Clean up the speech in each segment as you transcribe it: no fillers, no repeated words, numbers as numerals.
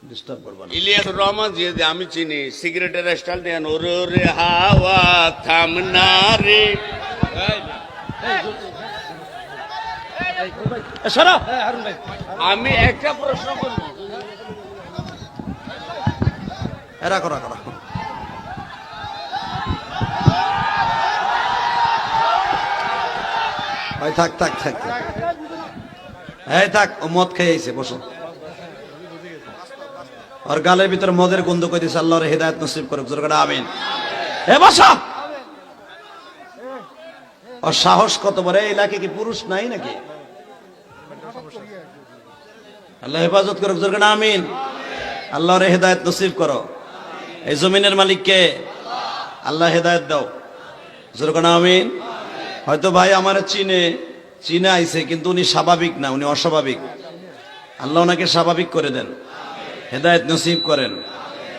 Disturb করবা না। ইলিয়াস রহমান যে আমি চিনি সিগারেটের স্টাইল দেন ওরে ওরে হাওয়া থামনা রে। সরা আমি একটা প্রশ্ন করব, রাখো রাখো রাখো। ভাই থাক থাক থাক থাক। এই থাক, ও মদ খেয়ে আইছে, বসো। আর গালের ভিতরে মদের গন্ধ কই দিছে, আল্লাহর হেদায়েত নসিব করুক, জোরে করে আমিন। এ বসো। আর সাহস কত বড়, এই এলাকায় কি পুরুষ নাই নাকি? আল্লাহ হেফাজত করুক, জোরে করে আমিন। আল্লাহর হেদায়েত নসিব করো। এই জমিনের মালিককে আল্লাহ হেদায়েত দাও, জোরে করে আমিন। হয়তো ভাই আমার চিনে আইছে, কিন্তু উনি স্বাভাবিক না, উনি অস্বাভাবিক। আল্লাহ ওনাকে স্বাভাবিক করে দেন, হেদায়েত নসিব করেন।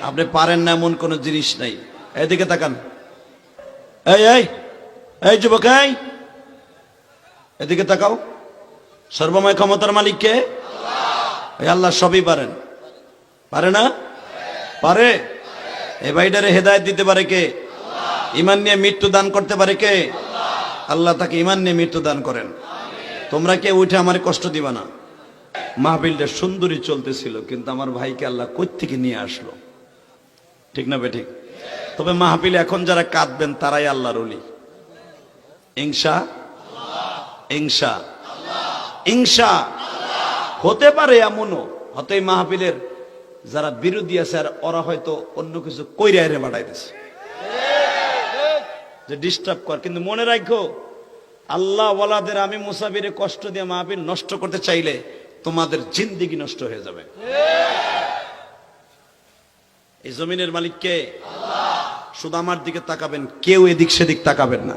আপনি পারেন না এমন কোন জিনিস নাই। এদিকে তাকান। এই এই এই যুবক, এদিকে তাকাও। সর্বময় ক্ষমতার মালিক কে? এই আল্লাহ সবই পারেন, পারে না? পারে। এই ভাইটারে হেদায়েত দিতে পারে কে? ঈমান নিয়ে মৃত্যু দান করতে পারে কে? আল্লাহ তাকে ঈমান নিয়ে মৃত্যু দান করেন। তোমরা কে উঠে আমার কষ্ট দিবা না। মাহফিলটা সুন্দরী চলতেছিল, কিন্তু আমার ভাইকে আল্লাহ কই থেকে নিয়ে আসলো, ঠিক না বেঠিক? তবে মাহফিলে এখন যারা কাঁদবেন তারাই আল্লাহর ওলি। ইনশা ইনশা ইনশা। হতে পারে এমনও, হয়তো এই মাহফিলের যারা বিরোধী আছে আর ওরা হয়তো অন্য কিছু কইরা এরে বাড়াইতেছে যে ডিস্টার্ব কর। কিন্তু মনে রাখো, আল্লাহ ওয়ালাদের আমি মুসাফিরে কষ্ট দিয়ে মাহফিল নষ্ট করতে চাইলে তোমাদের জিন্দেগি নষ্ট হয়ে যাবে। এই জমিনের মালিক কে? শুধু আমার দিকে তাকাবেন, কেউ এদিক সেদিক তাকাবেন না।